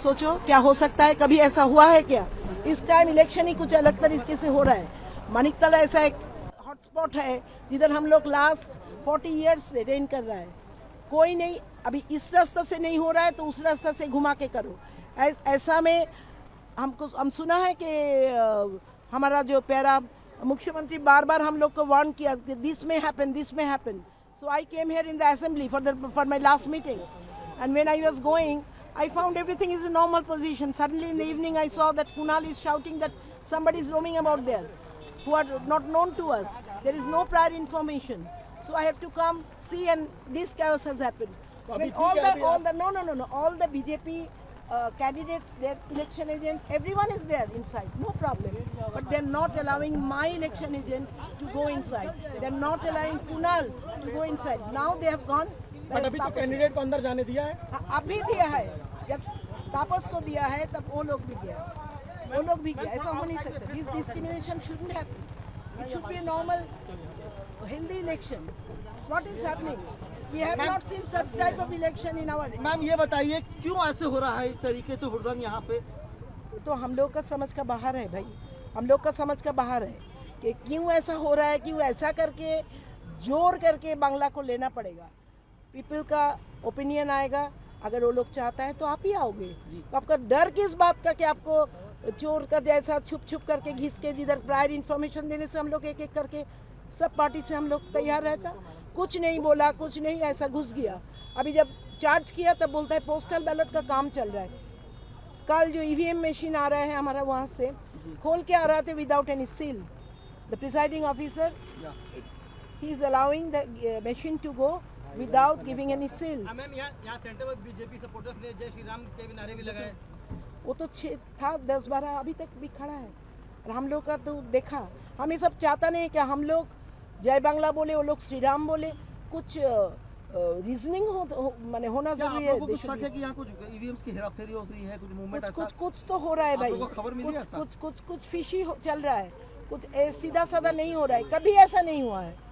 सोचो क्या हो सकता है, कभी ऐसा हुआ है क्या? इस टाइम इलेक्शन ही कुछ अलग तरीके से हो रहा है। मणिकतला ऐसा एक हॉटस्पॉट है जिधर हम लोग लास्ट 40 ईयर्स से रेन कर रहा है। कोई नहीं, अभी इस रास्ते से नहीं हो रहा है तो उस रास्ते से घुमा के करो। ऐसा में हम सुना है कि हमारा जो प्यारा मुख्यमंत्री बार बार हम लोग को वार्न किया कि दिस में happen. So I came here in the assembly for my last meeting, and when I was going, I found everything is in normal position. Suddenly in the evening I saw that Kunal is shouting that somebody is roaming about there who are not known to us. There is no prior information. So I have to come see, and this chaos has happened. When all the BJP candidates, their election agent, everyone is there inside, no problem. But they're not allowing my election agent to go inside. They're not allowing Kunal to go inside. Now they have gone. But अभी तो candidate को अंदर जाने दिया है। अभी दिया है, जब तापस को दिया है तब वो लोग भी गया। ऐसा हो नहीं सकता। This discrimination shouldn't happen. It should be a normal healthy election. What is happening? We have not seen such type of election in our. Ma'am ये बताइए क्यों ऐसे हो रहा है इस तरीके से हुड़दंग यहाँ पे? तो हम लोग का समझ का बाहर है भाई, हम लोग का समझ का बाहर है कि क्यों ऐसा हो रहा है, क्यों ऐसा करके जोर करके बांग्ला को लेना पड़ेगा। पीपल का ओपिनियन आएगा, अगर वो लोग चाहता है तो आप ही आओगे। तो आपका डर किस बात का कि आपको चोर का जैसा छुप करके घिस के जिधर प्रायर इन्फॉर्मेशन देने से हम लोग एक एक करके सब पार्टी से हम लोग तैयार रहता। कुछ नहीं बोला, कुछ नहीं, ऐसा घुस गया। अभी जब चार्ज किया तब बोलता है पोस्टल बैलेट का काम चल रहा है। कल जो ईवीएम मशीन आ रहा है हमारा वहाँ से खोल के आ रहा था without any seal. The presiding officer he is allowing the machine to go without giving any seal. Ma'am यहाँ सेंटर में बीजेपी सपोर्टर्स ने जय श्री राम के भी नारे भी लगाए। वो तो था 10-12 अभी तक भी खड़ा है। और हम लोग का तो देखा, हम ये सब चाहता नहीं कि हम लोग जय बांग्ला बोले, वो लोग श्री राम बोले। कुछ रीजनिंग माने होना जरूरी है। कुछ शक है कि यहाँ कुछ ईवीएम्स की हेराफेरी हो रही है, कुछ मूवमेंट ऐसा कुछ तो हो रहा है भाई। खबर मिली है? कुछ फिशी चल रहा है, कुछ सीधा साधा नहीं हो रहा है। कभी ऐसा नहीं हुआ है।